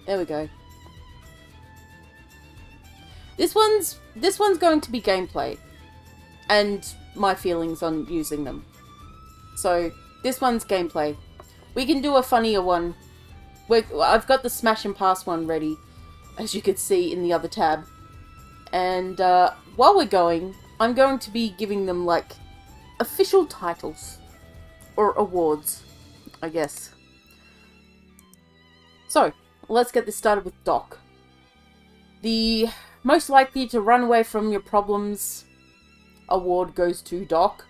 There we go. This one's going to be gameplay. And my feelings on using them. So, this one's gameplay. We can do a funnier one. I've got the smash and pass one ready, as you could see in the other tab. And while we're going, I'm going to be giving them, like, official titles. Or awards, I guess. So, let's get this started with Doc. The most likely to run away from your problems award goes to Doc.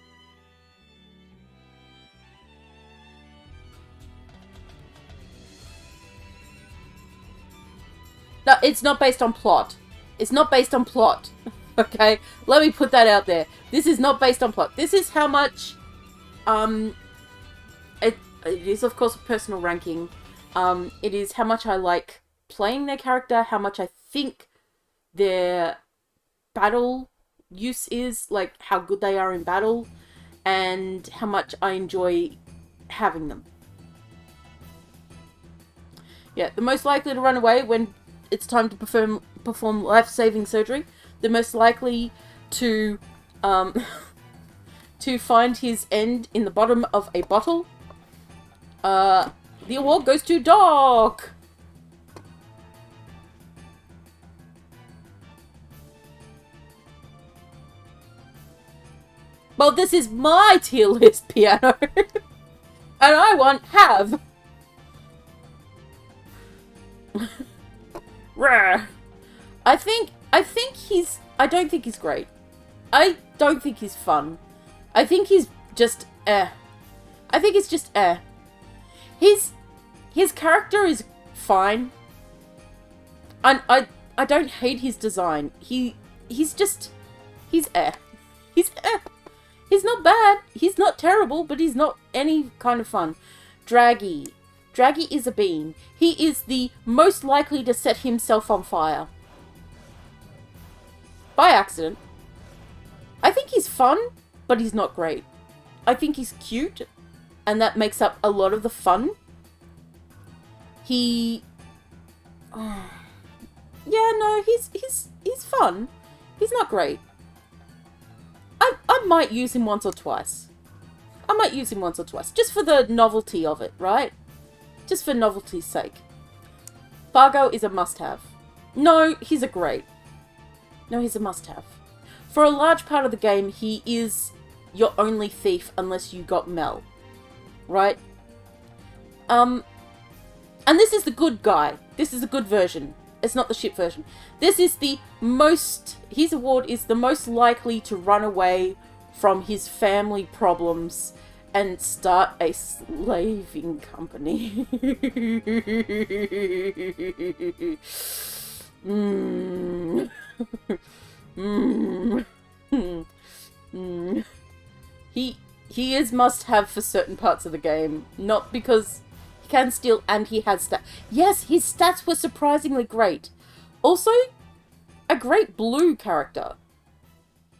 No, it's not based on plot. It's not based on plot. Okay? Let me put that out there. This is not based on plot. This is how much... It is, of course, a personal ranking. It is how much I like playing their character, how much I think their battle use is, like how good they are in battle, and how much I enjoy having them. Yeah, the most likely to run away when it's time to perform life-saving surgery. The most likely to to find his end in the bottom of a bottle. The award goes to Doc! Well, this is my tier list piano. And I want have. Rare. I don't think he's great. I don't think he's fun. I think he's just I think it's just His character is fine. I don't hate his design. He's He's not bad. He's not terrible, but he's not any kind of fun. Draggy. Draggy is a bean. He is the most likely to set himself on fire. By accident. I think he's fun, but he's not great. I think he's cute, and that makes up a lot of the fun. Yeah, no, he's fun. He's not great. I might use him once or twice. Just for the novelty of it, right? Just for novelty's sake. Fargo is a must-have. No, he's a great. No, he's a must-have. For a large part of the game, he is your only thief unless you got Mel. Right? And this is the good guy. This is the good version. It's not the shit version. This is the most... His award is the most likely to run away from his family problems and start a slaving company. He is must-have for certain parts of the game. Not because he can steal and he has stats. Yes, his stats were surprisingly great. Also, a great blue character.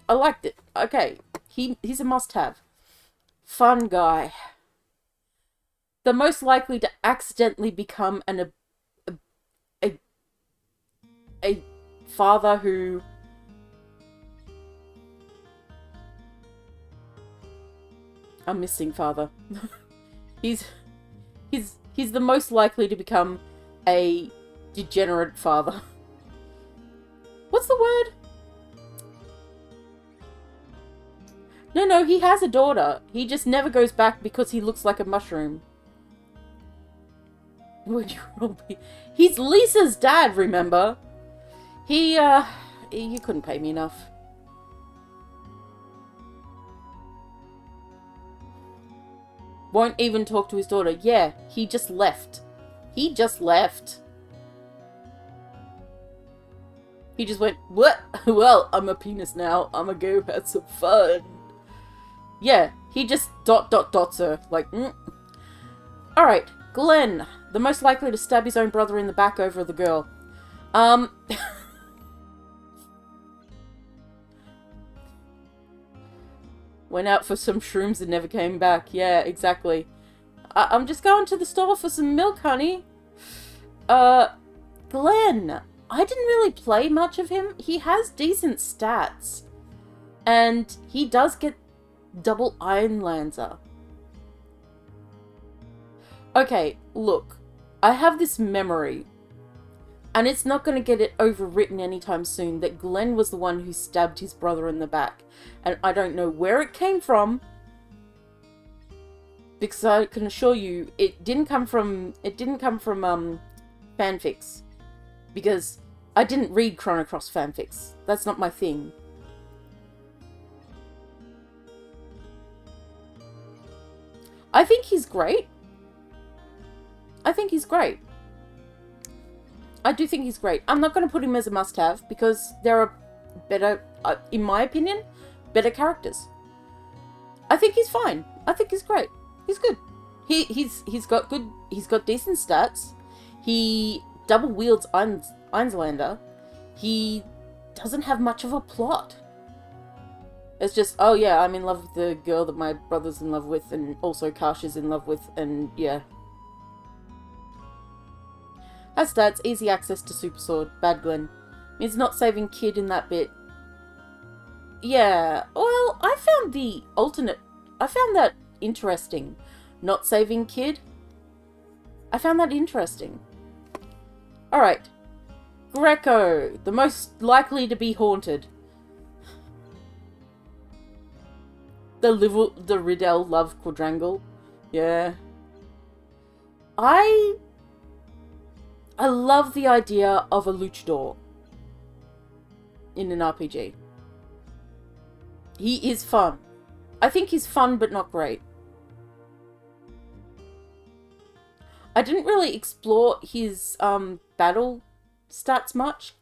I liked it. Okay, he's a must-have. Fun guy. The most likely to accidentally become a father who... A missing father. He's the most likely to become a degenerate father. What's the word? No, he has a daughter. He just never goes back because he looks like a mushroom. Would you roll me? He's Lisa's dad, remember? You couldn't pay me enough. Won't even talk to his daughter. Yeah, he just left. He just left. He just went, what? Well, I'm a penis now. I'ma go have some fun. Yeah, he just dots her. Like, Alright, Glenn. The most likely to stab his own brother in the back over the girl. Went out for some shrooms and never came back. Yeah, exactly. I'm just going to the store for some milk, honey. Glenn, I didn't really play much of him. He has decent stats. And he does get double Iron Lancer. Okay, look. I have this memory, and it's not going to get it overwritten anytime soon, that Glenn was the one who stabbed his brother in the back. And I don't know where it came from, because I can assure you it didn't come from fanfics, because I didn't read Chrono Cross fanfics. That's not my thing. I think he's great. I think he's great. I do think he's great. I'm not going to put him as a must-have, because there are better, in my opinion, better characters. I think he's fine. I think he's great. He's good. He's got decent stats. He double wields Einslander. He doesn't have much of a plot. It's just, oh yeah, I'm in love with the girl that my brother's in love with, and also Karsh is in love with, and yeah. Has stats, easy access to Super Sword, bad Glenn. Means not saving Kid in that bit. Yeah, well, I found that interesting. Not saving Kid. I found that interesting. Alright. Greco, the most likely to be haunted. The Riddell love quadrangle. Yeah. I love the idea of a luchador in an RPG. He is fun. I think he's fun, but not great. I didn't really explore his battle stats much,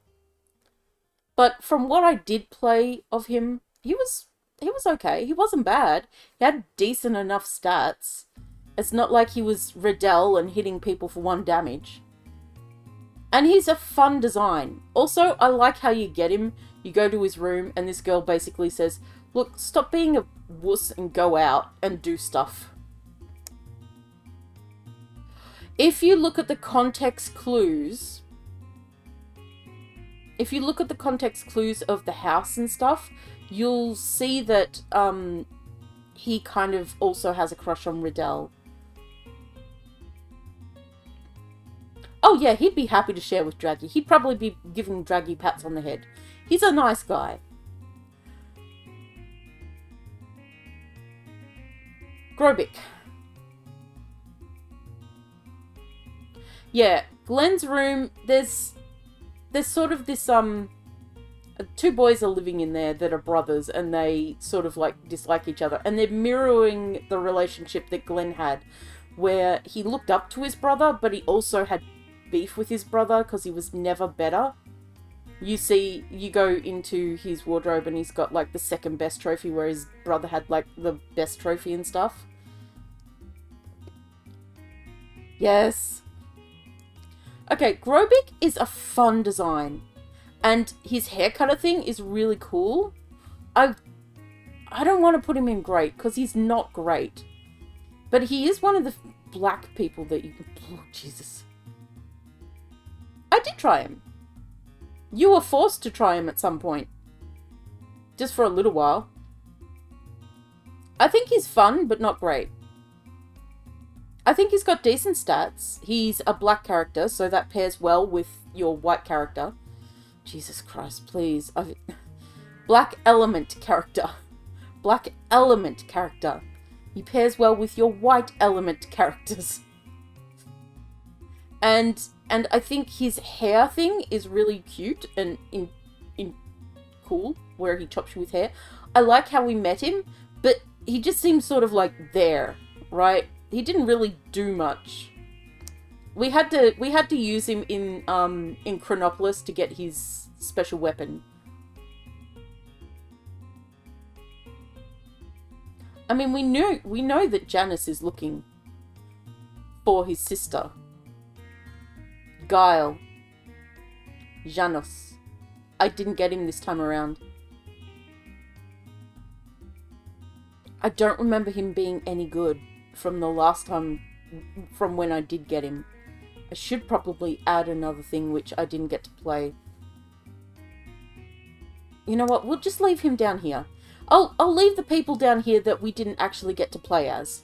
but from what I did play of him, he was okay. He wasn't bad. He had decent enough stats. It's not like he was Riddell and hitting people for 1 damage. And he's a fun design. Also, I like how you get him. You go to his room and this girl basically says, look, stop being a wuss and go out and do stuff. If you look at the context clues, of the house and stuff, you'll see that he kind of also has a crush on Riddell. Oh yeah, he'd be happy to share with Draggy. He'd probably be giving Draggy pats on the head. He's a nice guy. Grobik. Yeah, Glenn's room, there's sort of this, 2 boys are living in there that are brothers, and they sort of, like, dislike each other. And they're mirroring the relationship that Glenn had, where he looked up to his brother, but he also had beef with his brother because he was never better. You go into his wardrobe and he's got, like, the second best trophy, where his brother had, like, the best trophy and stuff. Yes. Okay, Grobik is a fun design. And his hair cutter thing is really cool. I don't want to put him in great, because he's not great. But he is one of the black people that you can... Oh, Jesus. I did try him. You were forced to try him at some point. Just for a little while. I think he's fun, but not great. I think he's got decent stats. He's a black character, so that pairs well with your white character. Jesus Christ, please. Black element character. Black element character. He pairs well with your white element characters. And I think his hair thing is really cute and cool, where he chops you with hair. I like how we met him, but he just seems sort of like there, right? He didn't really do much. We had to use him in Chronopolis to get his special weapon. I mean, we know that Janice is looking for his sister. Guile. Janos. I didn't get him this time around. I don't remember him being any good from the last time, from when I did get him. I should probably add another thing which I didn't get to play. You know what? We'll just leave him down here. I'll leave the people down here that we didn't actually get to play as.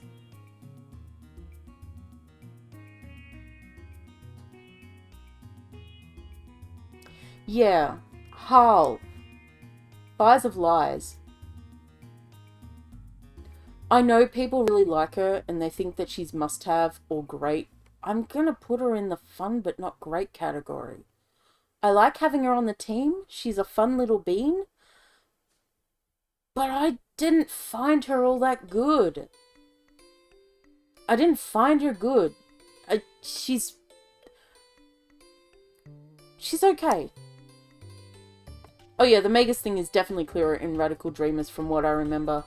Yeah. Harl. Spies of Lies. I know people really like her and they think that she's must-have or great. I'm gonna put her in the fun but not great category. I like having her on the team. She's a fun little bean. But I didn't find her all that good. I didn't find her good. She's okay. Oh yeah, the Magus thing is definitely clearer in Radical Dreamers from what I remember.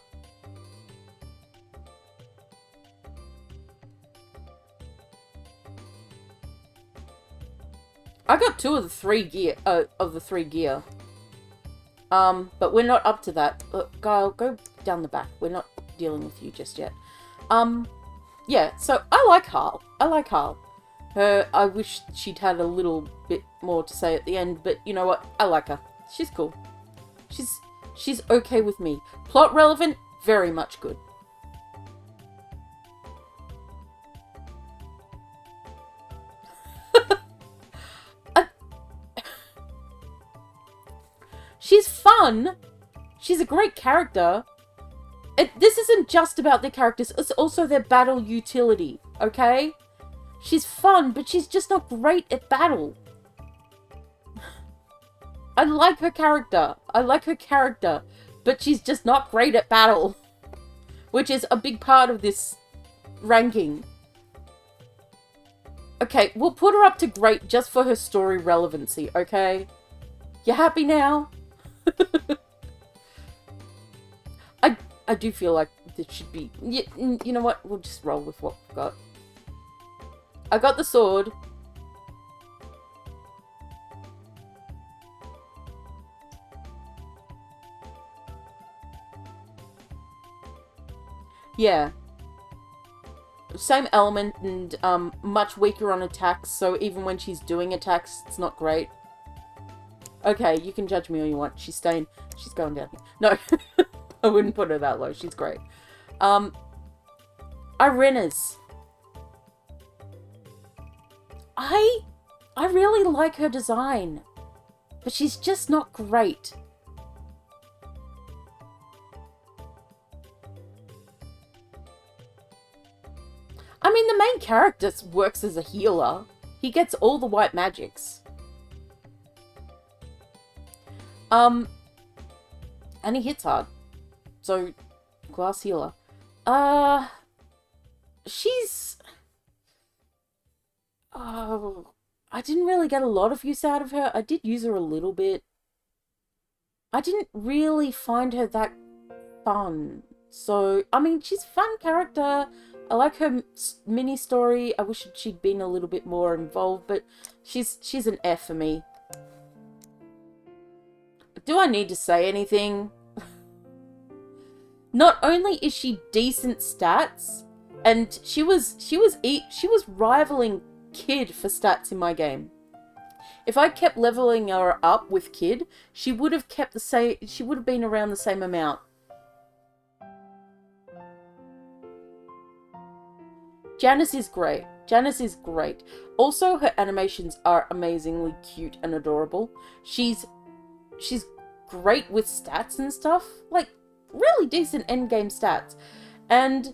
I got 2 of the 3 gear, but we're not up to that. Guile, go down the back. We're not dealing with you just yet. Yeah, so I like Harl. I wish she'd had a little bit more to say at the end, but you know what? I like her. She's cool. She's okay with me. Plot relevant, very much good. She's fun. She's a great character. This isn't just about their characters. It's also their battle utility, okay? She's fun, but she's just not great at battle. I like her character. But she's just not great at battle. Which is a big part of this ranking. Okay, we'll put her up to great just for her story relevancy, okay? You happy now? I do feel like there should be... You know what? We'll just roll with what we've got. I got the sword. Yeah. Same element and much weaker on attacks, so even when she's doing attacks, it's not great. Okay, you can judge me all you want. She's going down here. No, I wouldn't put her that low. She's great. Irena's. I really like her design, but she's just not great. I mean, the main character works as a healer. He gets all the white magics. And he hits hard. So, class healer. She's... Oh, I didn't really get a lot of use out of her. I did use her a little bit. I didn't really find her that fun. So, I mean, she's a fun character. I like her mini story. I wish she'd been a little bit more involved, but she's an F for me. Do I need to say anything? Not only is she decent stats, and she was rivaling Kid for stats in my game. If I kept leveling her up with Kid, she would have kept the same. She would have been around the same amount. Janice is great. Also, her animations are amazingly cute and adorable. She's great with stats and stuff. Like, really decent endgame stats. And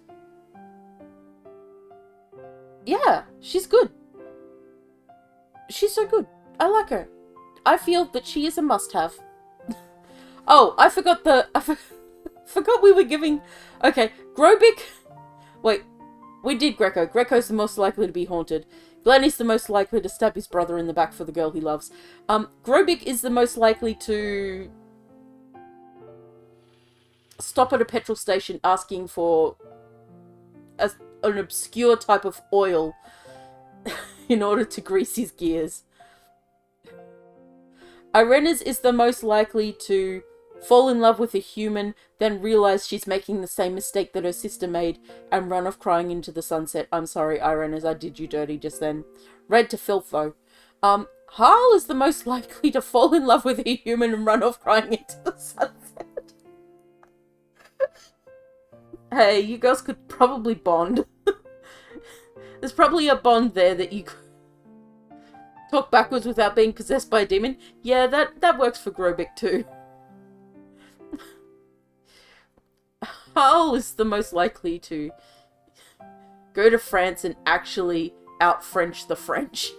yeah, she's good. She's so good. I like her. I feel that she is a must-have. Oh, I forgot forgot we were giving... Okay, Grobik... Wait, we did Greco. Greco's the most likely to be haunted. Glenn is the most likely to stab his brother in the back for the girl he loves. Grobik is the most likely to stop at a petrol station asking for an obscure type of oil in order to grease his gears. Irena's is the most likely to fall in love with a human, then realize she's making the same mistake that her sister made, and run off crying into the sunset. I'm sorry, Irene, as I did you dirty just then. Read to filth, though. Harl is the most likely to fall in love with a human and run off crying into the sunset. Hey, you girls could probably bond. There's probably a bond there that you could talk backwards without being possessed by a demon. Yeah, that works for Grobik too. Harl is the most likely to go to France and actually out-French the French.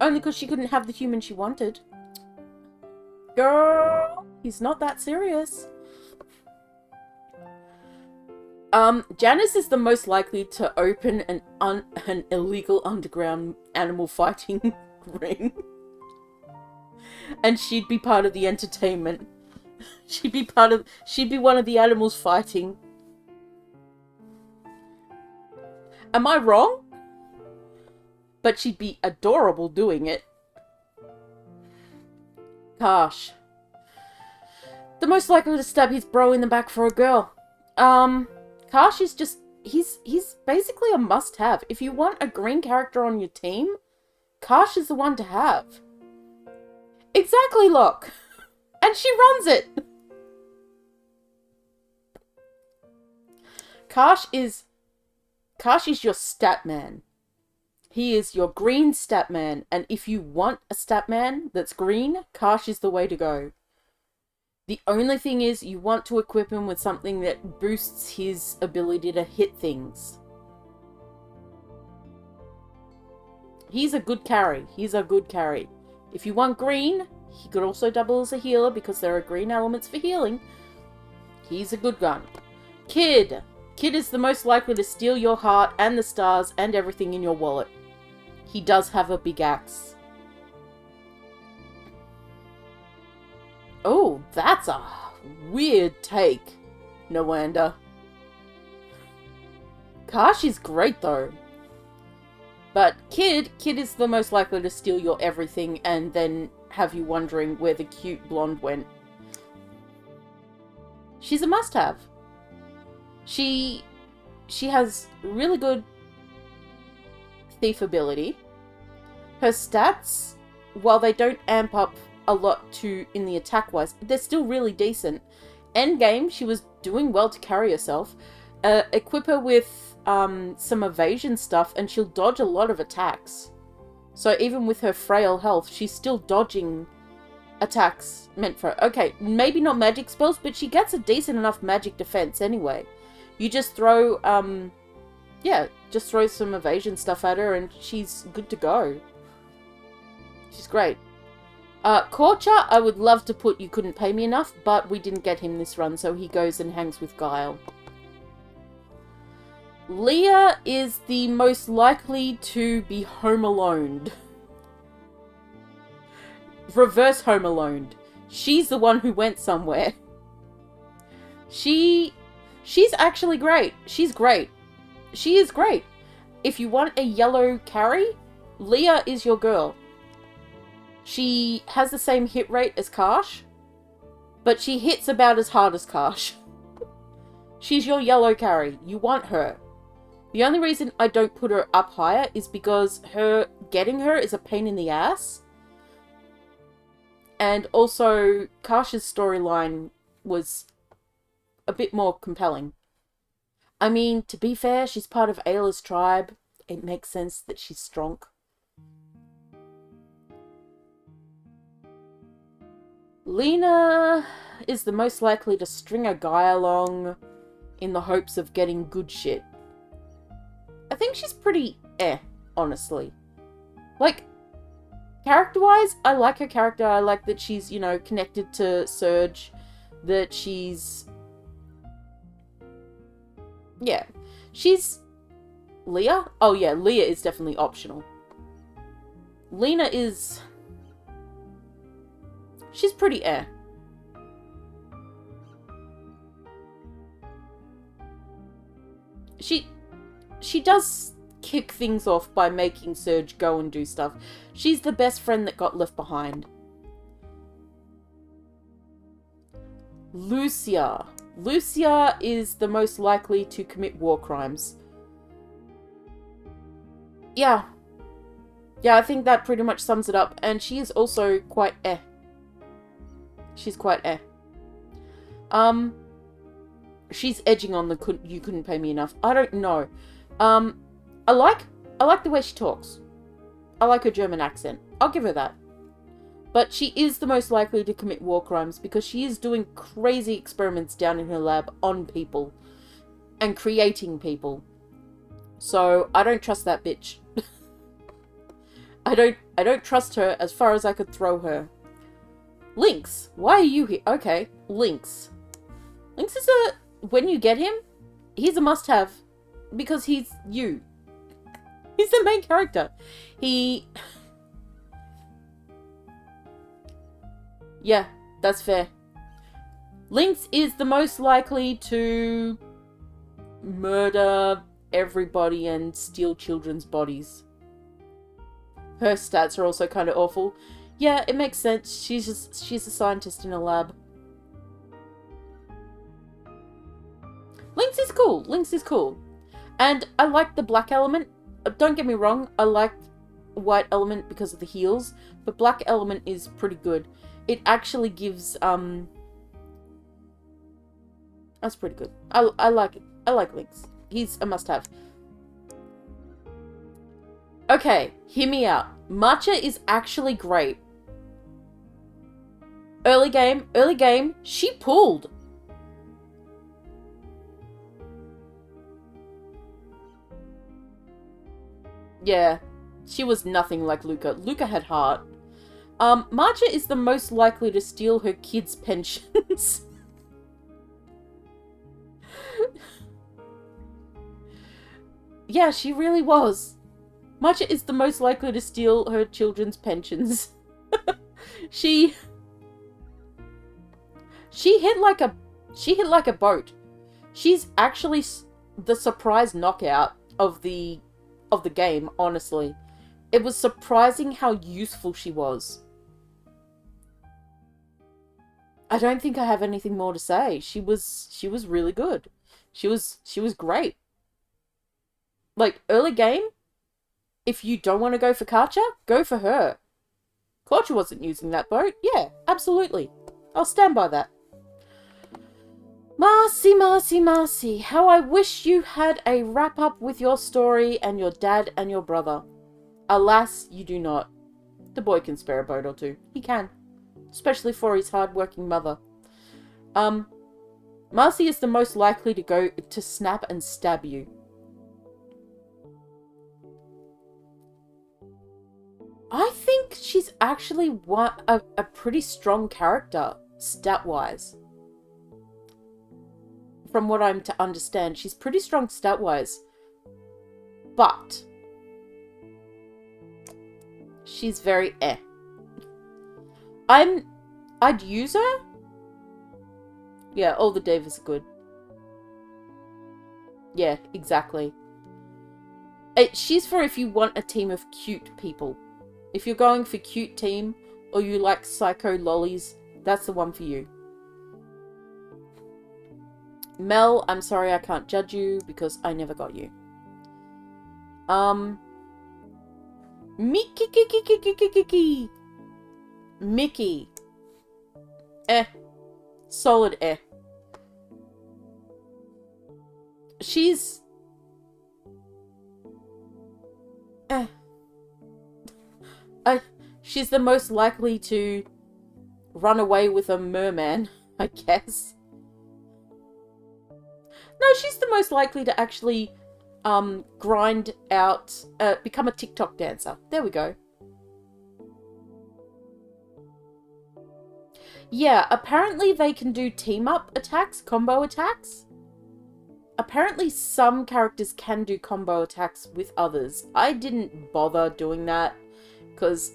Only because she couldn't have the human she wanted. Girl, he's not that serious. Janice is the most likely to open an illegal underground animal fighting ring. And she'd be part of the entertainment. She'd be one of the animals fighting. Am I wrong? But she'd be adorable doing it. Gosh. The most likely to stab his bro in the back for a girl. Karsh is just... He's basically a must-have. If you want a green character on your team, Karsh is the one to have. Exactly, Locke. And she runs it. Karsh is your stat man. He is your green stat man, and if you want a stat man that's green, Karsh is the way to go. The only thing is, you want to equip him with something that boosts his ability to hit things. He's a good carry. He's a good carry. If you want green, he could also double as a healer because there are green elements for healing. He's a good gun. Kid. Kid is the most likely to steal your heart and the stars and everything in your wallet. He does have a big axe. Oh, that's a weird take, Nawanda. Karsh is great though. But Kid is the most likely to steal your everything and then have you wondering where the cute blonde went. She's a must-have. She has really good thief ability. Her stats, while they don't amp up a lot in the attack-wise, they're still really decent. Endgame, she was doing well to carry herself. Equip her with some evasion stuff and she'll dodge a lot of attacks. So even with her frail health, she's still dodging attacks meant for her. Okay, maybe not magic spells, but she gets a decent enough magic defense anyway. You just throw, just throw some evasion stuff at her and she's good to go. She's great. Korcha, I would love to put You Couldn't Pay Me Enough, but we didn't get him this run, so he goes and hangs with Guile. Leah is the most likely to be home alone. Reverse home alone. She's the one who went somewhere. She's actually great. She's great. She is great. If you want a yellow carry, Leah is your girl. She has the same hit rate as Karsh, but she hits about as hard as Karsh. She's your yellow carry. You want her. The only reason I don't put her up higher is because getting her is a pain in the ass. And also, Karsh's storyline was a bit more compelling. I mean, to be fair, she's part of Ayla's tribe. It makes sense that she's strong. Lena is the most likely to string a guy along in the hopes of getting good shit. I think she's pretty honestly. Like, character-wise, I like her character. I like that she's, you know, connected to Surge. That she's... yeah. She's... Leah? Oh yeah, Leah is definitely optional. Lena is... she's pretty . She does kick things off by making Serge go and do stuff. She's the best friend that got left behind. Lucia. Lucia is the most likely to commit war crimes. Yeah. Yeah, I think that pretty much sums it up. And she is also quite eh. She's quite eh. She's edging on the you couldn't pay me enough. I don't know. I like the way she talks. I like her German accent. I'll give her that. But she is the most likely to commit war crimes because she is doing crazy experiments down in her lab on people and creating people. So I don't trust that bitch. I don't trust her as far as I could throw her. Lynx, why are you here? Okay, Lynx. Lynx is when you get him, he's a must-have because he's you. He's the main character. Yeah, that's fair. Lynx is the most likely to murder everybody and steal children's bodies. Her stats are also kind of awful. Yeah, it makes sense. She's a scientist in a lab. Lynx is cool. Lynx is cool. And I like the black element. Don't get me wrong, I like white element because of the heals, but black element is pretty good. It actually gives, that's pretty good. I like it. I like Lynx. He's a must-have. Okay, hear me out. Matcha is actually great. Early game, she pulled. Yeah, she was nothing like Luca. Luca had heart. Marcha is the most likely to steal her kids' pensions. Yeah, she really was. Marcha is the most likely to steal her children's pensions. She hit like a boat. She's actually the surprise knockout of the game, honestly. It was surprising how useful she was. I don't think I have anything more to say. She was really good. She was great. Like, early game, if you don't want to go for Karcher, go for her. Karcher wasn't using that boat. Yeah, absolutely. I'll stand by that. Marcy, Marcy, Marcy, how I wish you had a wrap-up with your story and your dad and your brother. Alas, you do not. The boy can spare a boat or two. He can. Especially for his hard-working mother. Marcy is the most likely to go to snap and stab you. I think she's actually a pretty strong character, stat-wise. From what I'm to understand, she's pretty strong stat-wise. But she's very eh. I'd use her. Yeah, all the Davis are good. Yeah, exactly. She's for if you want a team of cute people. If you're going for cute team, or you like psycho lollies, that's the one for you. Mel, I'm sorry I can't judge you, because I never got you. Mickey. Eh. Solid eh. She's... eh. She's the most likely to run away with a merman, I guess. No, she's the most likely to actually grind out, become a TikTok dancer. There we go. Yeah, apparently they can do team-up attacks, combo attacks. Apparently some characters can do combo attacks with others. I didn't bother doing that, because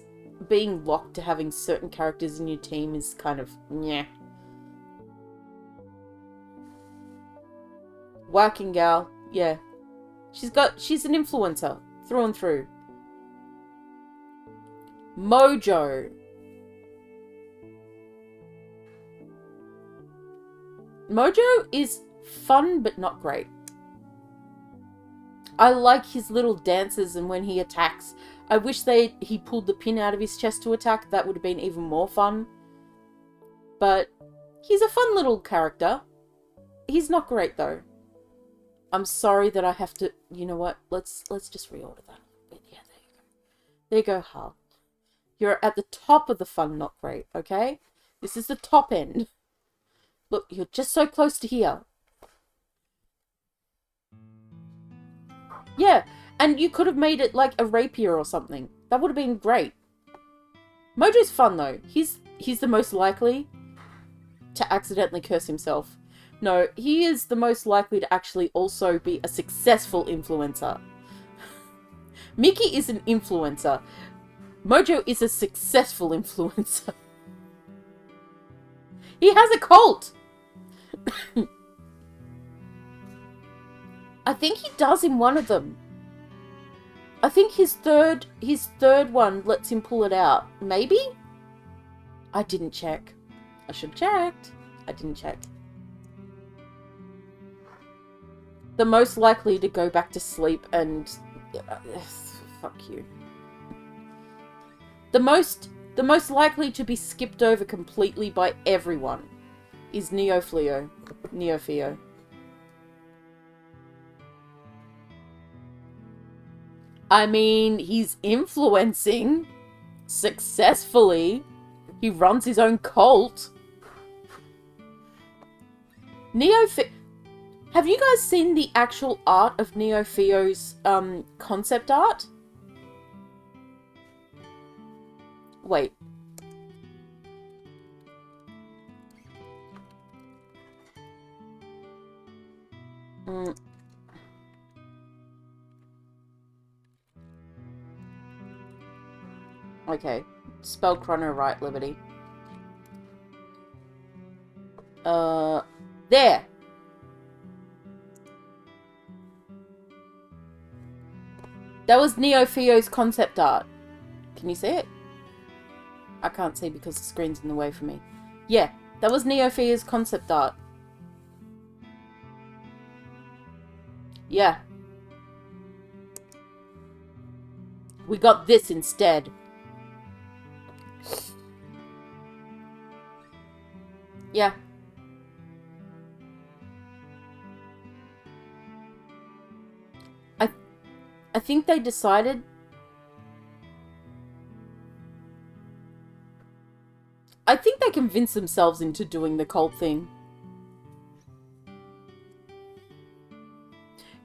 being locked to having certain characters in your team is kind of, nyeh. Working gal, yeah, She's an influencer through and through. Mojo. Mojo is fun, but not great. I like his little dances and when he attacks. I wish he pulled the pin out of his chest to attack. That would have been even more fun. But he's a fun little character. He's not great, though. I'm sorry that I have to... You know what? Let's just reorder that. Yeah, there you go. There you go, Hal. You're at the top of the fun, not great, okay? This is the top end. Look, you're just so close to here. Yeah, and you could have made it like a rapier or something. That would have been great. Mojo's fun, though. He's the most likely to accidentally curse himself. No, he is the most likely to actually also be a successful influencer. Mickey is an influencer. Mojo is a successful influencer. He has a cult! I think he does in one of them. I think his third one lets him pull it out. Maybe? I didn't check. I should have checked. I didn't check. The most likely to go back to sleep and... fuck you. The most likely to be skipped over completely by everyone is Neofeo. I mean, he's influencing successfully. He runs his own cult. Have you guys seen the actual art of Neofeo's concept art? Wait. Okay. Spell Chrono right, Liberty. There! That was Neofeo's concept art. Can you see it? I can't see because the screen's in the way for me. Yeah, that was Neofeo's concept art. Yeah. We got this instead. Yeah. I think they decided... I think they convinced themselves into doing the cult thing.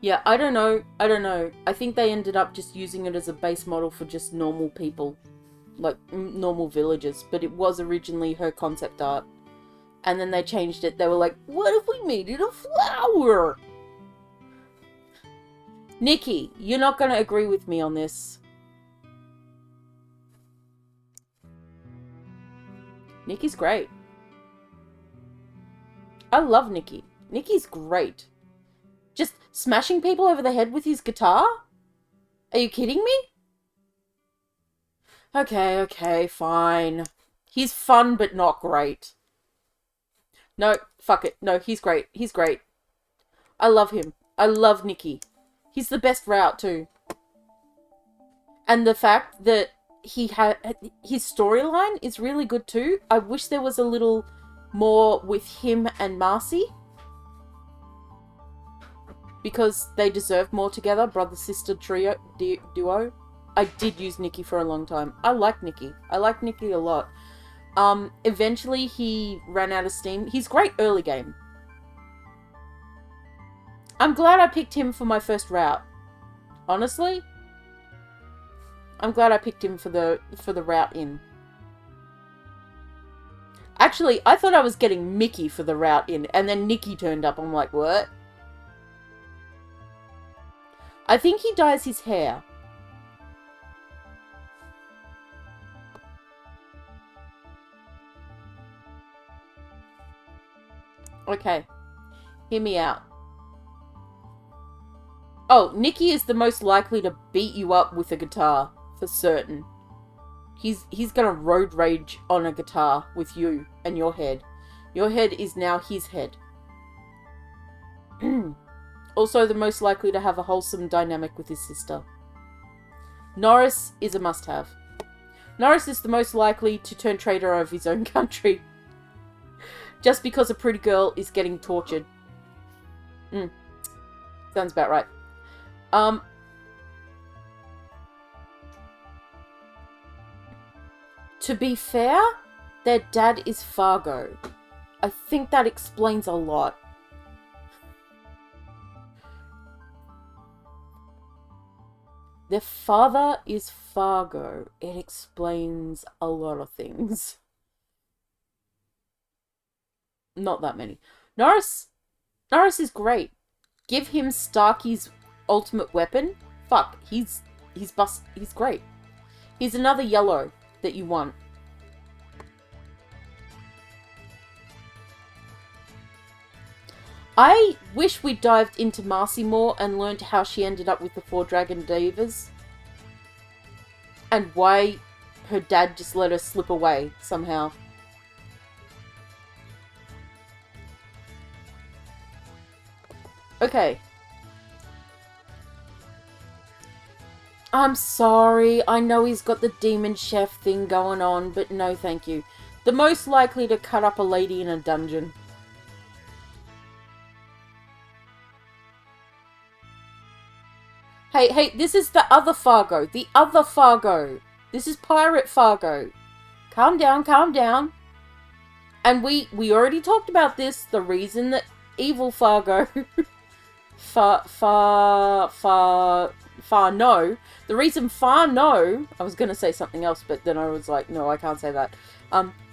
Yeah, I don't know. I think they ended up just using it as a base model for just normal people. Like, normal villagers. But it was originally her concept art. And then they changed it. They were like, what if we made it a flower? Nikki, you're not going to agree with me on this. Nikki's great. I love Nikki. Nikki's great. Just smashing people over the head with his guitar? Are you kidding me? Okay, fine. He's fun, but not great. No, fuck it. No, he's great. He's great. I love him. I love Nikki. He's the best route, too. And the fact that his storyline is really good, too. I wish there was a little more with him and Marcy. Because they deserve more together. Brother-sister duo. I did use Nikki for a long time. I like Nikki. I like Nikki a lot. Eventually he ran out of steam. He's great early game. I'm glad I picked him for my first route. Honestly, I'm glad I picked him for the route in. Actually, I thought I was getting Mickey for the route in, and then Nikki turned up. I'm like, what? I think he dyes his hair. Okay, hear me out. Oh, Nikki is the most likely to beat you up with a guitar, for certain. He's gonna road rage on a guitar with you and your head. Your head is now his head. Also the most likely to have a wholesome dynamic with his sister. Norris is a must-have. Norris is the most likely to turn traitor of his own country. Just because a pretty girl is getting tortured. Sounds about right. To be fair, their dad is Fargo. I think that explains a lot. Their father is Fargo. It explains a lot of things. Not that many. Norris is great. Give him Starkey's ultimate weapon. Fuck, he's great. He's another yellow that you want. I wish we dived into Marcy more and learned how she ended up with the 4 Dragon Divas. And why her dad just let her slip away somehow. Okay. I'm sorry. I know he's got the demon chef thing going on, but no thank you. The most likely to cut up a lady in a dungeon. Hey, this is the other Fargo. The other Fargo. This is Pirate Fargo. Calm down, calm down. And we already talked about this. The reason that evil Fargo... no. The reason no... I was going to say something else, but then I was like, no, I can't say that.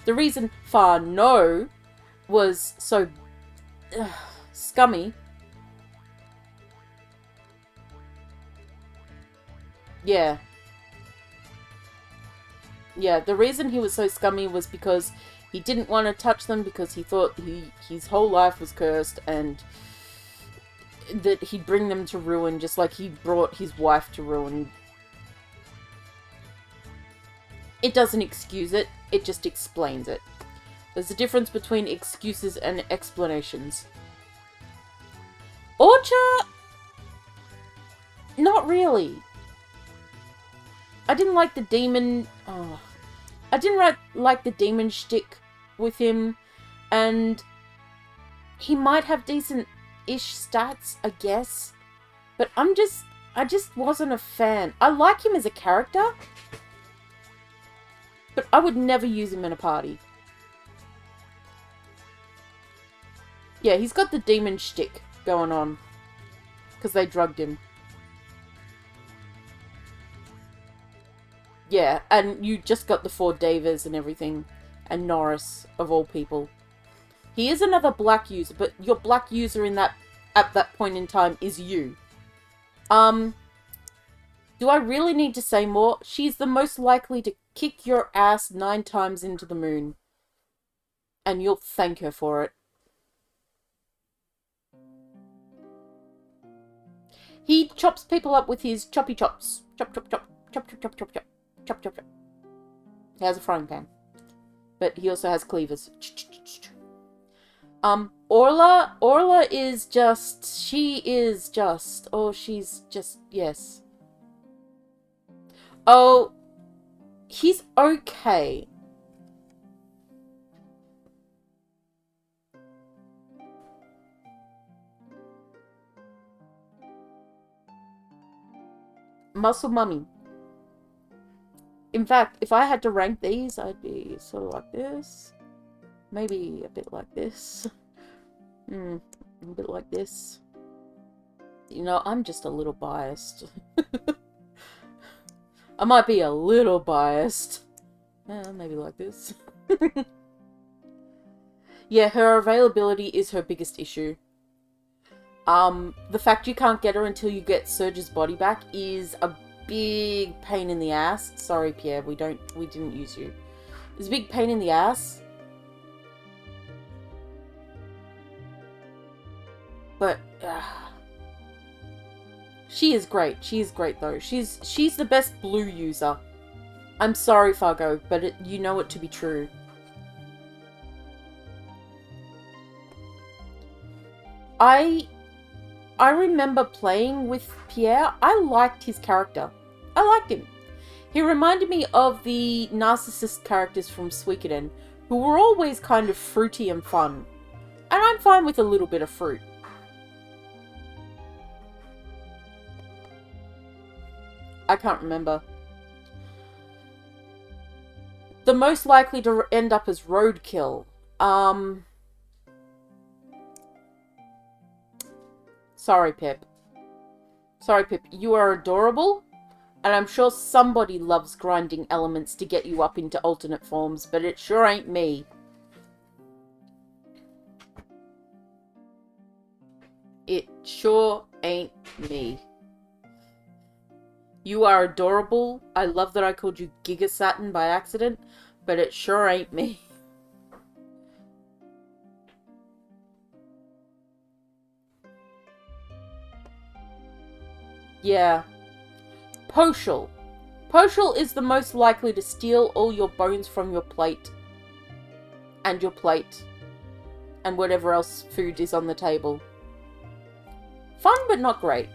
The reason no was so... scummy... Yeah. Yeah, the reason he was so scummy was because he didn't want to touch them because he thought his whole life was cursed and that he'd bring them to ruin just like he brought his wife to ruin. It doesn't excuse it, it just explains it. There's a difference between excuses and explanations. Orcha? Not really. I didn't like the demon... Oh. I didn't like the demon shtick with him. And he might have decent-ish stats, I guess. But I just wasn't a fan. I like him as a character. But I would never use him in a party. Yeah, he's got the demon shtick going on. Because they drugged him. Yeah, and you just got the 4 Davers and everything. And Norris, of all people. He is another black user, but your black user in that at that point in time is you. Do I really need to say more? She's the most likely to kick your ass 9 times into the moon. And you'll thank her for it. He chops people up with his choppy chops. Chop, chop, chop. Chop, chop, chop, chop, chop. Chop, chop, chop. He has a frying pan. But he also has cleavers. Orla is just... She is just... Oh, she's just... Yes. Oh, he's okay. Muscle Mummy. In fact, if I had to rank these, I'd be sort of like this. Maybe a bit like this. A bit like this. You know, I'm just a little biased. I might be a little biased. Maybe like this. Yeah, her availability is her biggest issue. The fact you can't get her until you get Surge's body back is a big pain in the ass. Sorry, Pierre, we didn't use you. It's a big pain in the ass. But She is great. She is great, though. She's the best blue user. I'm sorry, Fargo, but you know it to be true. I remember playing with Pierre. I liked his character. I liked him. He reminded me of the narcissist characters from Suikoden, who were always kind of fruity and fun. And I'm fine with a little bit of fruit. I can't remember. The most likely to end up as roadkill. Sorry, Pip. Sorry, Pip. You are adorable. And I'm sure somebody loves grinding elements to get you up into alternate forms, but it sure ain't me. It sure ain't me. You are adorable. I love that I called you Giga Saturn by accident, but it sure ain't me. Yeah. Poshul. Poshul is the most likely to steal all your bones from your plate. And your plate. And whatever else food is on the table. Fun, but not great.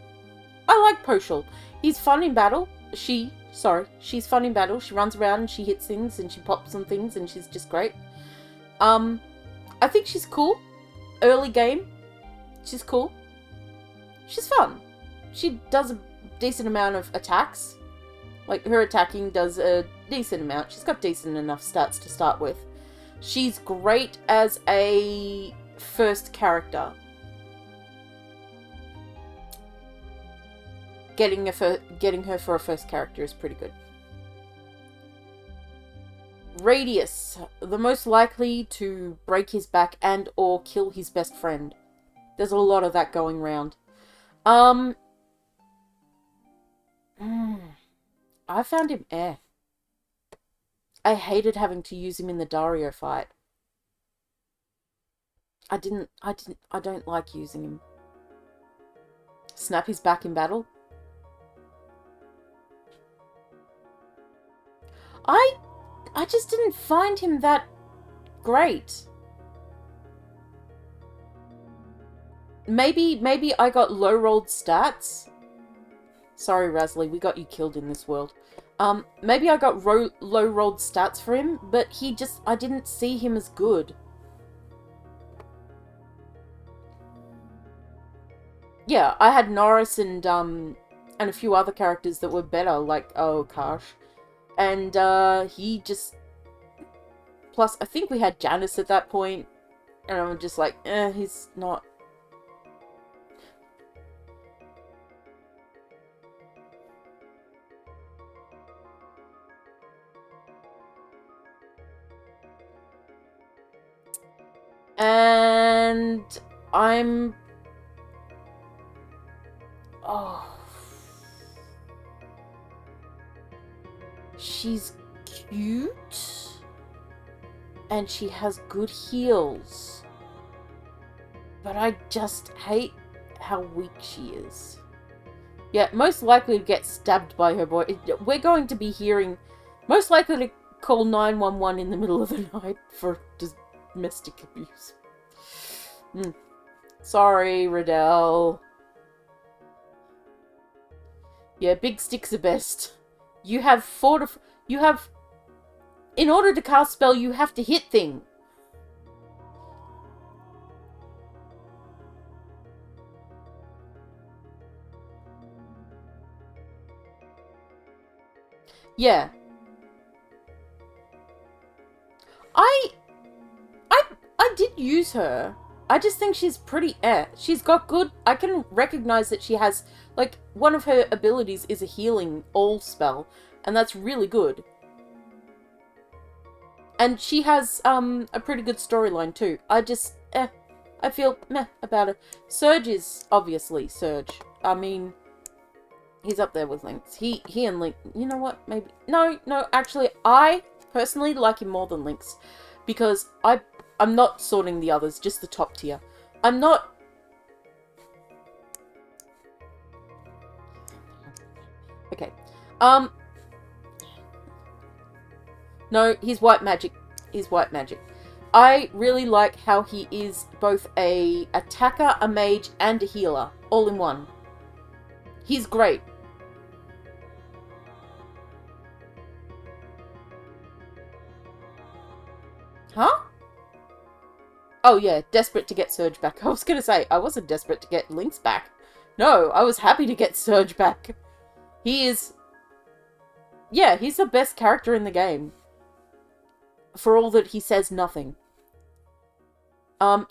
I like Poshul. He's fun in battle. She's fun in battle. She runs around and she hits things and she pops on things and she's just great. I think she's cool. Early game. She's cool. She's fun. She does a decent amount of attacks. Like, her attacking does a decent amount. She's got decent enough stats to start with. She's great as a first character. Getting her for a first character is pretty good. Radius, the most likely to break his back and or kill his best friend. There's a lot of that going around. I found him I hated having to use him in the Dario fight. I don't like using him. Snap his back in battle. I just didn't find him that great. Maybe I got low-rolled stats. Sorry, Rasley, we got you killed in this world. Maybe I got low-rolled stats for him, but I didn't see him as good. Yeah, I had Norris and a few other characters that were better, like, Karsh. And, he just... Plus, I think we had Janice at that point, and I'm just like, he's not... And I'm... Oh. She's cute. And she has good heals. But I just hate how weak she is. Yeah, most likely to get stabbed by her boy. We're going to be hearing... Most likely to call 911 in the middle of the night for domestic abuse. Sorry, Riddell. Yeah, big sticks are best. You have in order to cast spell, you have to hit thing. Yeah. I did use her. I just think she's pretty She's got good... I can recognize that she has... Like, one of her abilities is a healing all spell. And that's really good. And she has a pretty good storyline too. I just... I feel meh about her. Surge is obviously Surge. I mean... He's up there with Lynx. He and Lynx... You know what? Maybe... No, actually, I personally like him more than Lynx. Because I'm not sorting the others, just the top tier. I'm not... Okay. No, he's white magic. He's white magic. I really like how he is both a attacker, a mage, and a healer, all in one. He's great. Huh? Oh yeah, desperate to get Surge back. I was gonna say, I wasn't desperate to get Lynx back. No, I was happy to get Surge back. He is... Yeah, he's the best character in the game. For all that he says nothing.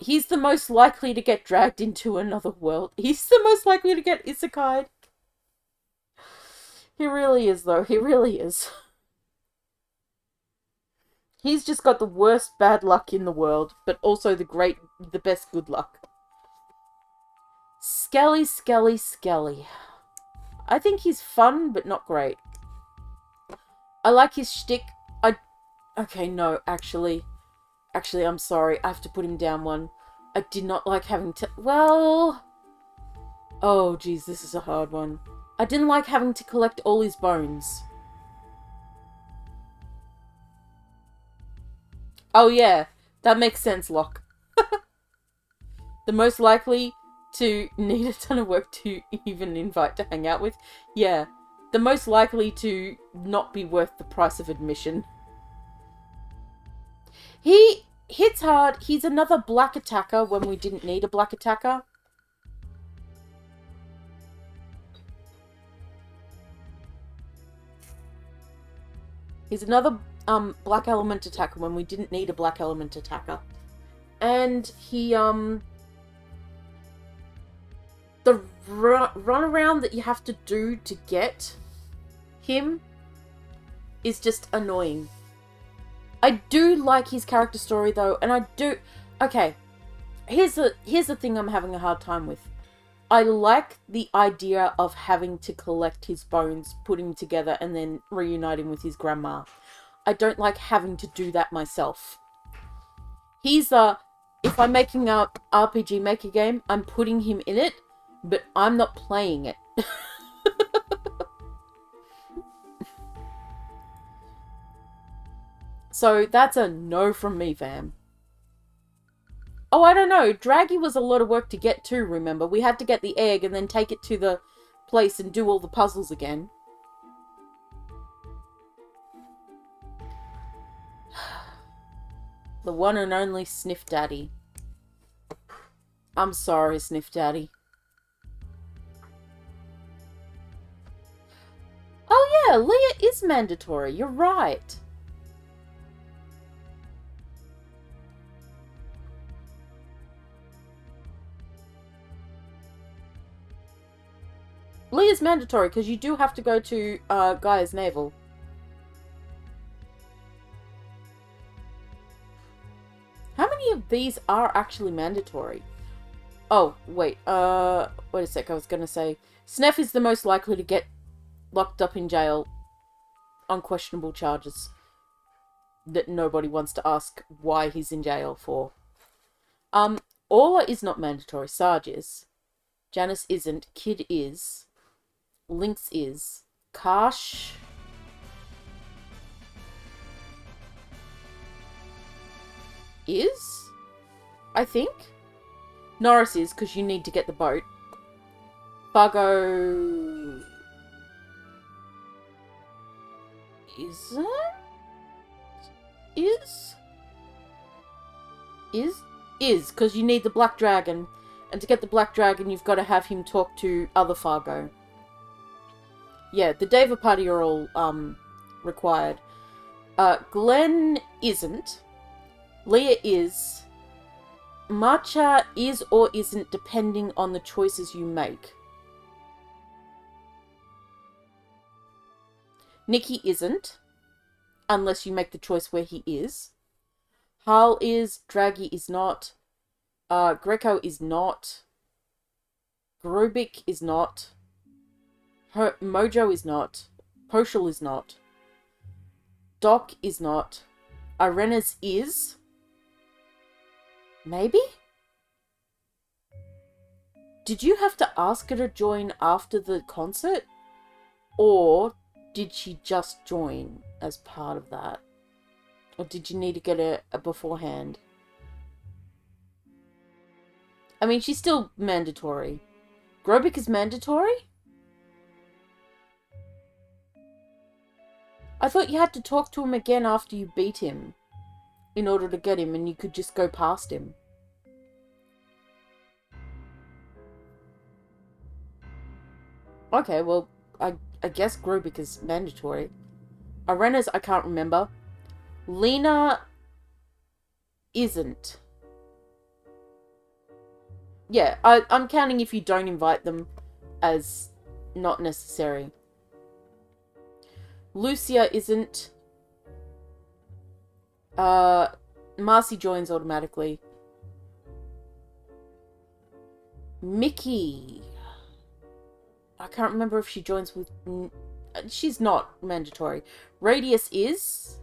He's the most likely to get dragged into another world. He's the most likely to get isekai'd. He really is, though. He really is. He's just got the worst bad luck in the world, but also the best good luck. Skelly, Skelly, Skelly. I think he's fun, but not great. I like his shtick. Okay, no, actually, I'm sorry. I have to put him down one. I did not like having to... Well... Oh, geez, this is a hard one. I didn't like having to collect all his bones. Oh, yeah. That makes sense, Locke. The most likely to need a ton of work to even invite to hang out with. Yeah. The most likely to not be worth the price of admission. He hits hard. He's another black attacker when we didn't need a black attacker. He's another black element attacker when we didn't need a black element attacker. And he, the run around that you have to do to get him is just annoying. I do like his character story, though, and I do... Okay, here's the thing I'm having a hard time with. I like the idea of having to collect his bones, put him together, and then reunite him with his grandma. I don't like having to do that myself. He's if I'm making a RPG Maker game, I'm putting him in it, but I'm not playing it. So that's a no from me, fam. Oh, I don't know. Draggy was a lot of work to get to, remember? We had to get the egg and then take it to the place and do all the puzzles again. The one and only Sniff Daddy. I'm sorry, Sniff Daddy. Oh yeah, Leah is mandatory. You're right. Leah's mandatory because you do have to go to Gaia's Navel. How many of these are actually mandatory? Oh, wait. Wait a sec. I was going to say... Sneff is the most likely to get locked up in jail on questionable charges that nobody wants to ask why he's in jail for. Orla is not mandatory. Sarge is. Janice isn't. Kid is. Lynx is. Karsh is, I think. Norris is, because you need to get the boat. Fargo isn't? Is, because you need the Black Dragon. And to get the Black Dragon, you've got to have him talk to other Fargo. Yeah, the Deva party are all, required. Glenn isn't. Leah is. Marcha is or isn't depending on the choices you make. Nikki isn't. Unless you make the choice where he is. Hal is. Draggy is not. Greco is not. Grobik is not. Mojo is not. Poshel is not. Doc is not. Arenas is. Maybe? Did you have to ask her to join after the concert? Or did she just join as part of that? Or did you need to get a beforehand? I mean, she's still mandatory. Grobik is mandatory? I thought you had to talk to him again after you beat him in order to get him, and you could just go past him. Okay, well, I guess Grobik is mandatory. Arena's, I can't remember. Lena isn't. Yeah, I'm counting if you don't invite them as not necessary. Lucia isn't. Marcy joins automatically. Mickey. I can't remember if she joins with... She's not mandatory. Radius is...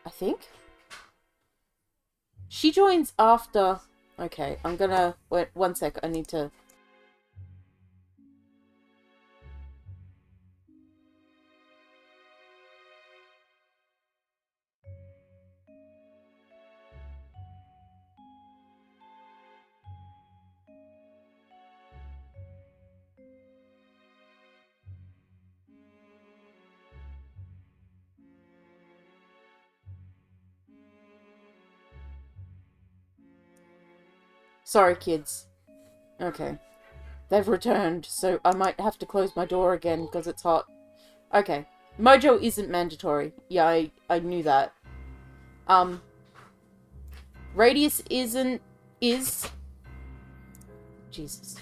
I think. She joins after... Okay, I'm gonna... Wait, one sec. I need to... Sorry, kids. Okay. They've returned, so I might have to close my door again because it's hot. Okay. Mojo isn't mandatory. Yeah, I knew that. Radius isn't... Is... Jesus.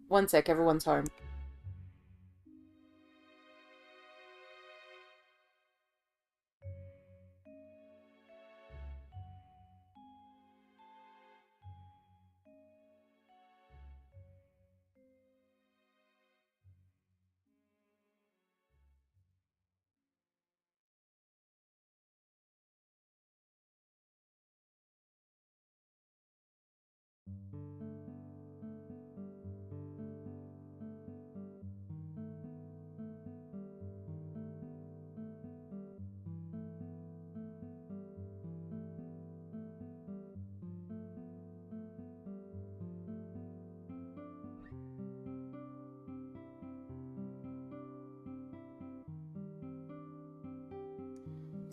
One sec, everyone's home.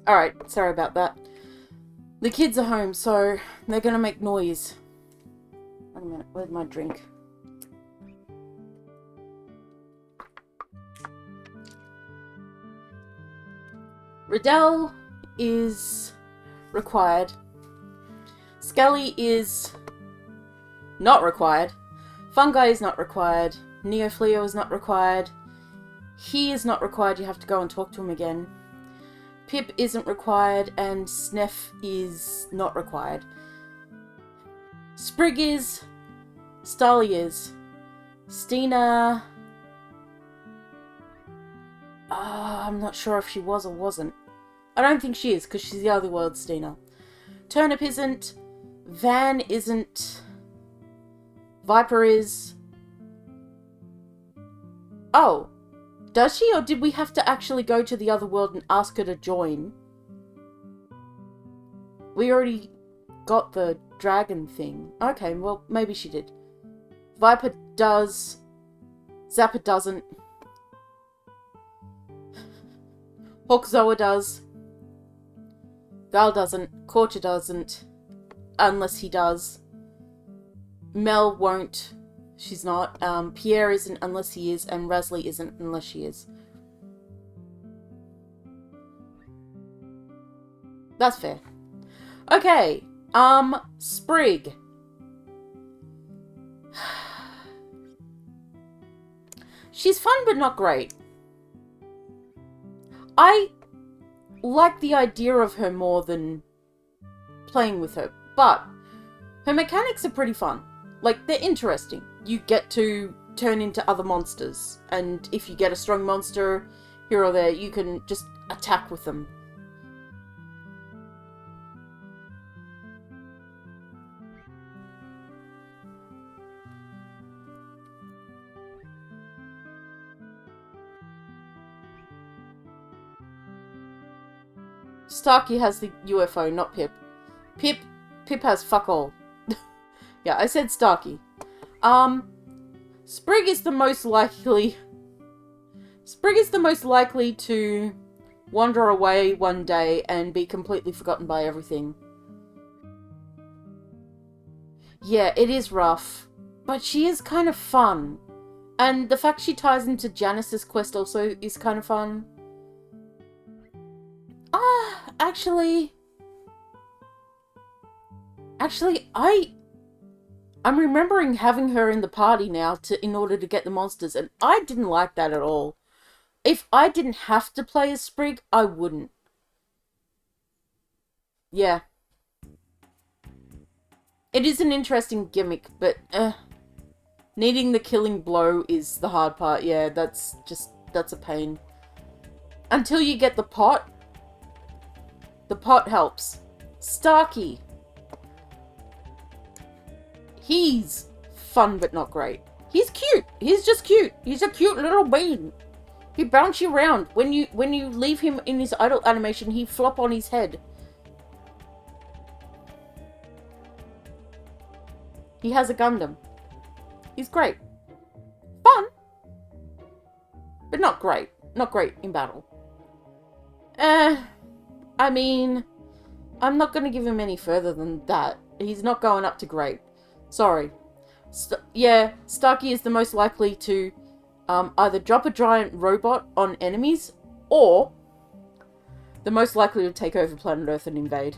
Alright, sorry about that. The kids are home, so they're gonna make noise. Wait a minute, where's my drink? Riddell is required. Skelly is not required. Fungi is not required. Neofleo is not required. He is not required, you have to go and talk to him again. Pip isn't required, and Sneff is not required. Sprig is. Starly is. Stina... I'm not sure if she was or wasn't. I don't think she is, because she's the Otherworld Stina. Turnip isn't. Van isn't. Viper is. Oh. Does she, or did we have to actually go to the other world and ask her to join? We already got the dragon thing. Okay, well, maybe she did. Viper does. Zappa doesn't. Hawkzoa does. Gal doesn't. Korcha doesn't. Unless he does. Mel won't. She's not. Pierre isn't unless he is, and Rasley isn't unless she is. That's fair. Okay. Sprig. She's fun, but not great. I like the idea of her more than playing with her, but her mechanics are pretty fun. Like, they're interesting. You get to turn into other monsters, and if you get a strong monster here or there, you can just attack with them. Starkey has the UFO, not Pip. Pip has fuck all. Yeah, I said Starkey. Sprig is the most likely to wander away one day and be completely forgotten by everything. Yeah, it is rough, but she is kind of fun. And the fact she ties into Janice's quest also is kind of fun. Actually, I'm remembering having her in the party now in order to get the monsters, and I didn't like that at all. If I didn't have to play as Sprig, I wouldn't. Yeah. It is an interesting gimmick, but needing the killing blow is the hard part. Yeah, that's a pain. Until you get the pot. The pot helps. Starkey. He's fun but not great. He's cute. He's just cute. He's a cute little bean. He bounce you around. When you leave him in his idle animation, he flop on his head. He has a Gundam. He's great. Fun. But not great. Not great in battle. I mean, I'm not going to give him any further than that. He's not going up to great. Sorry. Yeah, Starkey is the most likely to either drop a giant robot on enemies, or the most likely to take over planet Earth and invade.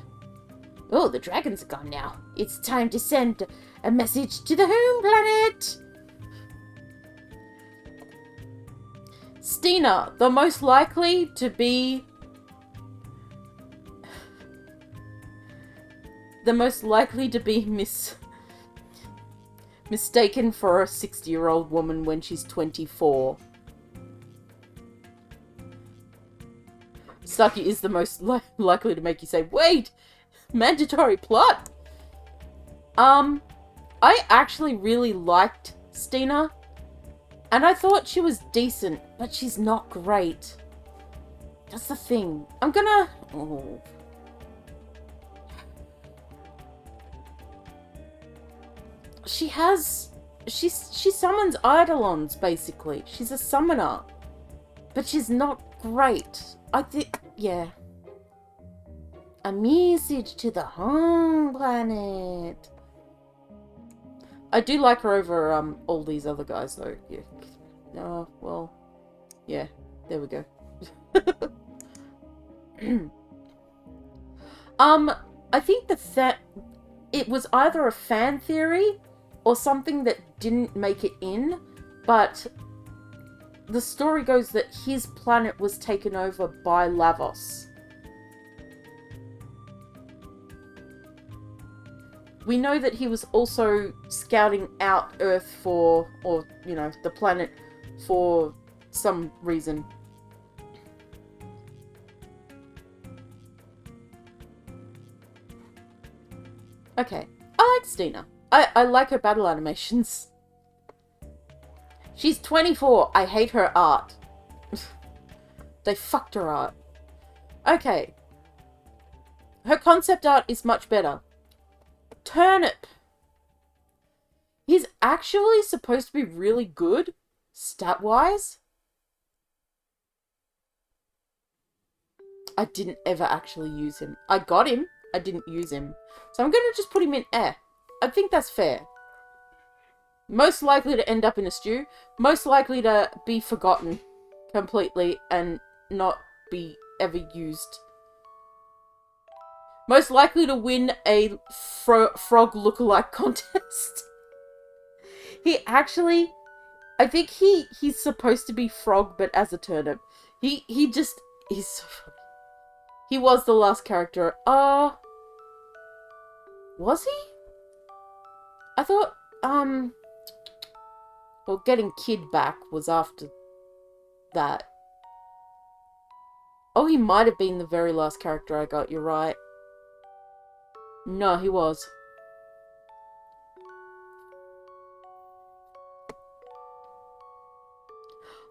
Oh, the dragons are gone now. It's time to send a message to the home planet. Stina, the most likely to be... mistaken for a 60-year-old woman when she's 24. Starkey is the most likely to make you say, wait, mandatory plot. I actually really liked Stina, and I thought she was decent, but she's not great. That's the thing. I'm gonna... Oh. She summons Eidolons, basically. She's a summoner. But she's not great. I think, yeah. A message to the home planet. I do like her over all these other guys, though. Yeah. Oh, well. Yeah, there we go. I think that it was either a fan theory or something that didn't make it in, but the story goes that his planet was taken over by Lavos. We know that he was also scouting out Earth for, or, you know, the planet for some reason. Okay, I like Stina. I like her battle animations. She's 24. I hate her art. They fucked her art. Okay. Her concept art is much better. Turnip. He's actually supposed to be really good, stat-wise. I didn't ever actually use him. I got him. I didn't use him. So I'm going to just put him in Eh. I think that's fair. Most likely to end up in a stew. Most likely to be forgotten completely and not be ever used. Most likely to win a frog lookalike contest. He actually... I think he's supposed to be frog, but as a turnip. He's so funny. He was the last character. Was he? I thought, well, getting Kid back was after that. Oh, he might have been the very last character I got, you're right. No, he was.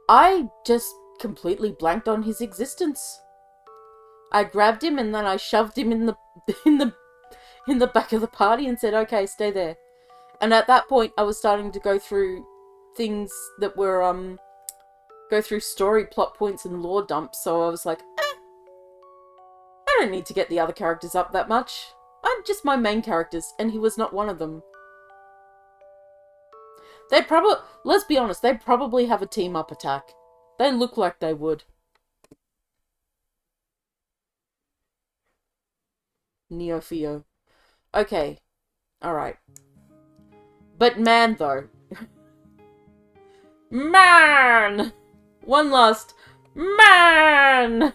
I just completely blanked on his existence. I grabbed him and then I shoved him in the back of the party and said, okay, stay there. And at that point, I was starting to go through things that were, go through story plot points and lore dumps, so I was like, I don't need to get the other characters up that much. I'm just my main characters, and he was not one of them. They probably, let's be honest, they probably have a team-up attack. They look like they would. Neo-Fio. Okay. Alright. But man, though. Man! One last man!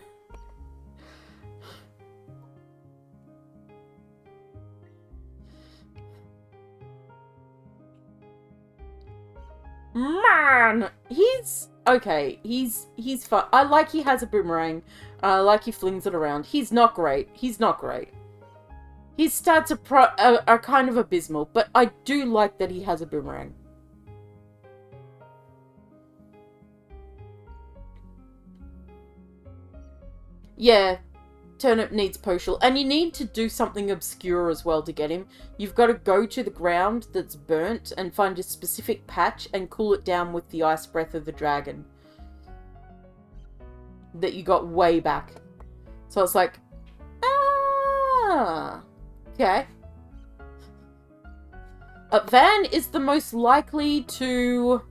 Man! He's... okay, he's fun. I like he has a boomerang. I like he flings it around. He's not great. He's not great. His stats are kind of abysmal, but I do like that he has a boomerang. Yeah, Turnip needs Poshul. And you need to do something obscure as well to get him. You've got to go to the ground that's burnt and find a specific patch and cool it down with the ice breath of the dragon. That you got way back. So it's like, ah, okay. Van is the most likely to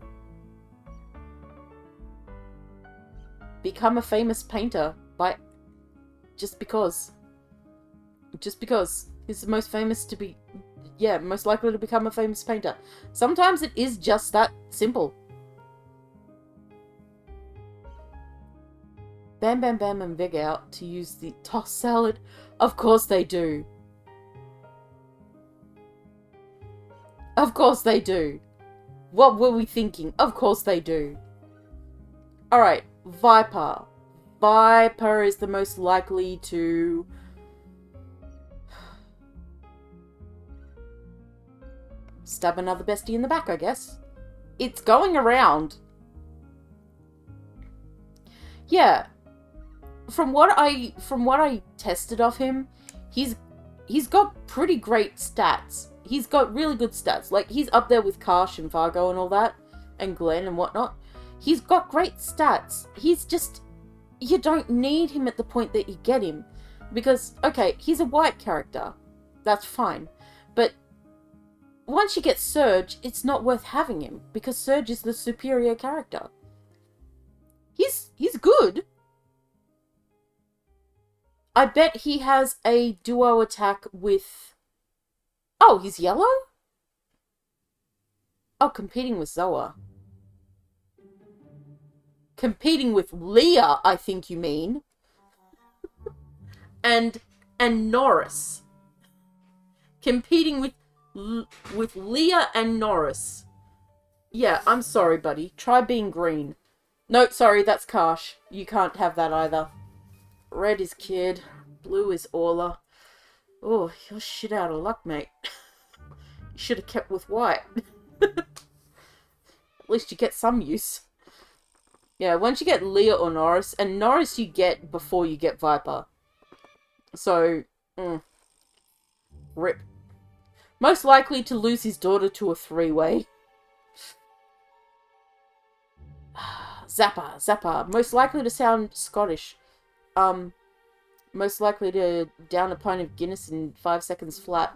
become a famous painter by... just because. Just because. He's the most famous to be... yeah, most likely to become a famous painter. Sometimes it is just that simple. Bam Bam Bam and Vig out to use the toss salad. Of course they do. Of course they do. What were we thinking? Of course they do. Alright, Viper. Viper is the most likely to... stab another bestie in the back, I guess. It's going around. Yeah. From what I tested of him, he's got pretty great stats. He's got really good stats. Like, he's up there with Karsh and Fargo and all that, and Glenn and whatnot. He's got great stats. He's just... you don't need him at the point that you get him. Because, okay, he's a white character. That's fine. But once you get Surge, it's not worth having him. Because Surge is the superior character. He's good. I bet he has a duo attack with... oh, he's yellow? Oh, competing with Zoa. Competing with Leah, I think you mean. and Norris. Competing with Leah and Norris. Yeah, I'm sorry, buddy. Try being green. No, sorry, that's Karsh. You can't have that either. Red is Kid. Blue is Orla. Oh, you're shit out of luck, mate. You should have kept with white. At least you get some use. Yeah, once you get Leah or Norris, and Norris you get before you get Viper. So, rip. Most likely to lose his daughter to a three-way. Zappa. Most likely to sound Scottish. Most likely to down a pint of Guinness in 5 seconds flat.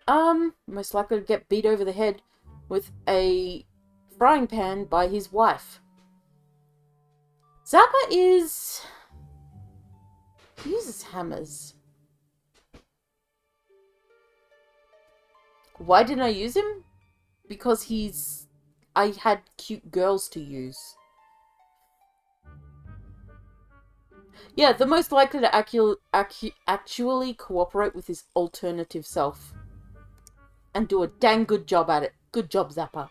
Most likely to get beat over the head with a frying pan by his wife. Zappa is... He uses hammers. Why didn't I use him? Because I had cute girls to use. Yeah, the most likely to actually cooperate with his alternative self. And do a dang good job at it. Good job, Zappa.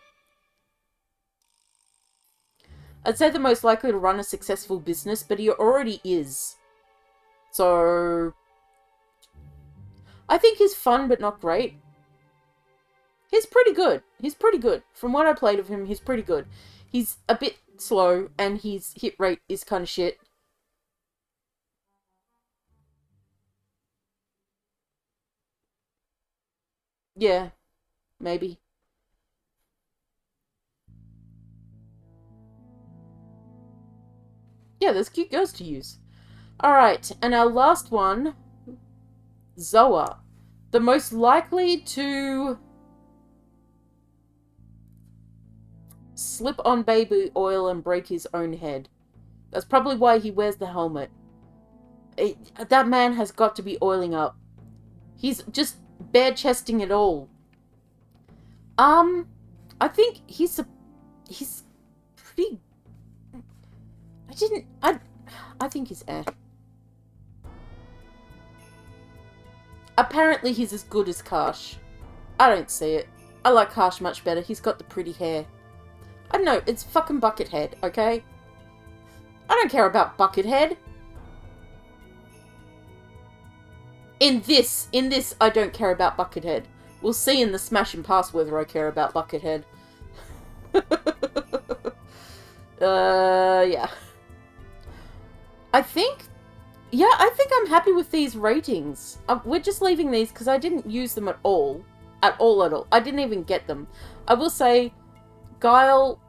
I'd say the most likely to run a successful business, but he already is. So... I think he's fun, but not great. He's pretty good. He's pretty good. From what I played of him, he's pretty good. He's a bit slow, and his hit rate is kind of shit. Yeah, maybe. Yeah, there's cute girls to use. Alright, and our last one, Zoa. The most likely to slip on baby oil and break his own head. That's probably why he wears the helmet. That man has got to be oiling up. He's just bare-chesting it all. I think he's pretty... I think he's eh. Apparently he's as good as Karsh. I don't see it. I like Karsh much better. He's got the pretty hair. I don't know, it's fucking Buckethead, okay? I don't care about Buckethead. In this, I don't care about Buckethead. We'll see in the Smash and Pass whether I care about Buckethead. Yeah. I think I'm happy with these ratings. We're just leaving these because I didn't use them at all. At all. I didn't even get them. I will say, Guile,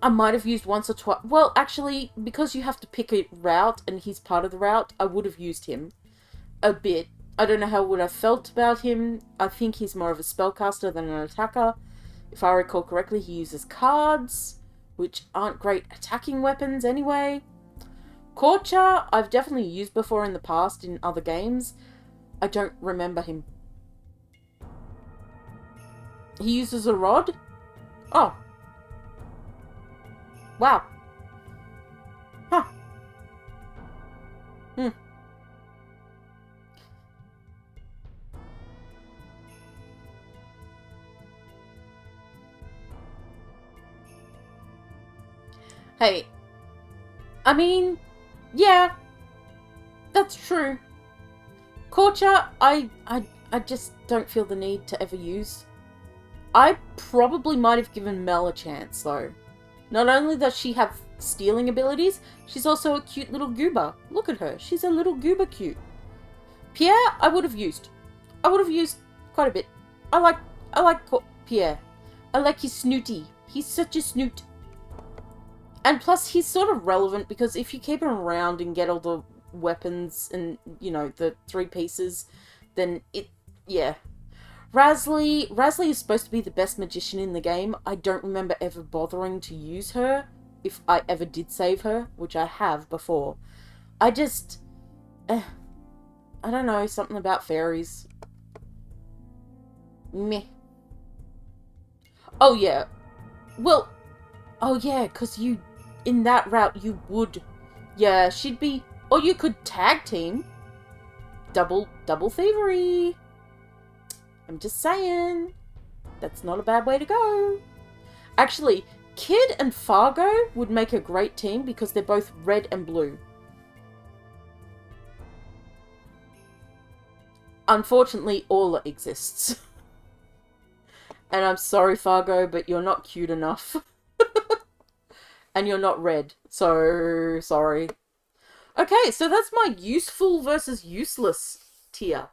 I might have used once or twice. Well, actually, because you have to pick a route and he's part of the route, I would have used him a bit. I don't know how would I felt about him. I think he's more of a spellcaster than an attacker. If I recall correctly, he uses cards, which aren't great attacking weapons anyway. Korcha, I've definitely used before in the past in other games. I don't remember him. He uses a rod? Oh. Wow. Huh. Hmm. Hey. I mean, yeah. That's true. Korcha, I just don't feel the need to ever use. I probably might have given Mel a chance, though. Not only does she have stealing abilities, she's also a cute little goober. Look at her. She's a little goober cute. Pierre, I would have used. I would have used quite a bit. I like Pierre. I like his snooty. He's such a snoot. And plus, he's sort of relevant because if you keep him around and get all the weapons and, you know, the 3 pieces, then yeah. Rasley is supposed to be the best magician in the game. I don't remember ever bothering to use her, if I ever did save her, which I have before. I just... I don't know, something about fairies. Meh. Oh, yeah. Well, oh, yeah, because you... In that route, you would... Yeah, she'd be... Or you could tag team. Double thievery. I'm just saying. That's not a bad way to go. Actually, Kid and Fargo would make a great team because they're both red and blue. Unfortunately, Orla exists. And I'm sorry, Fargo, but you're not cute enough. And you're not red. So, sorry. Okay, so that's my useful versus useless tier.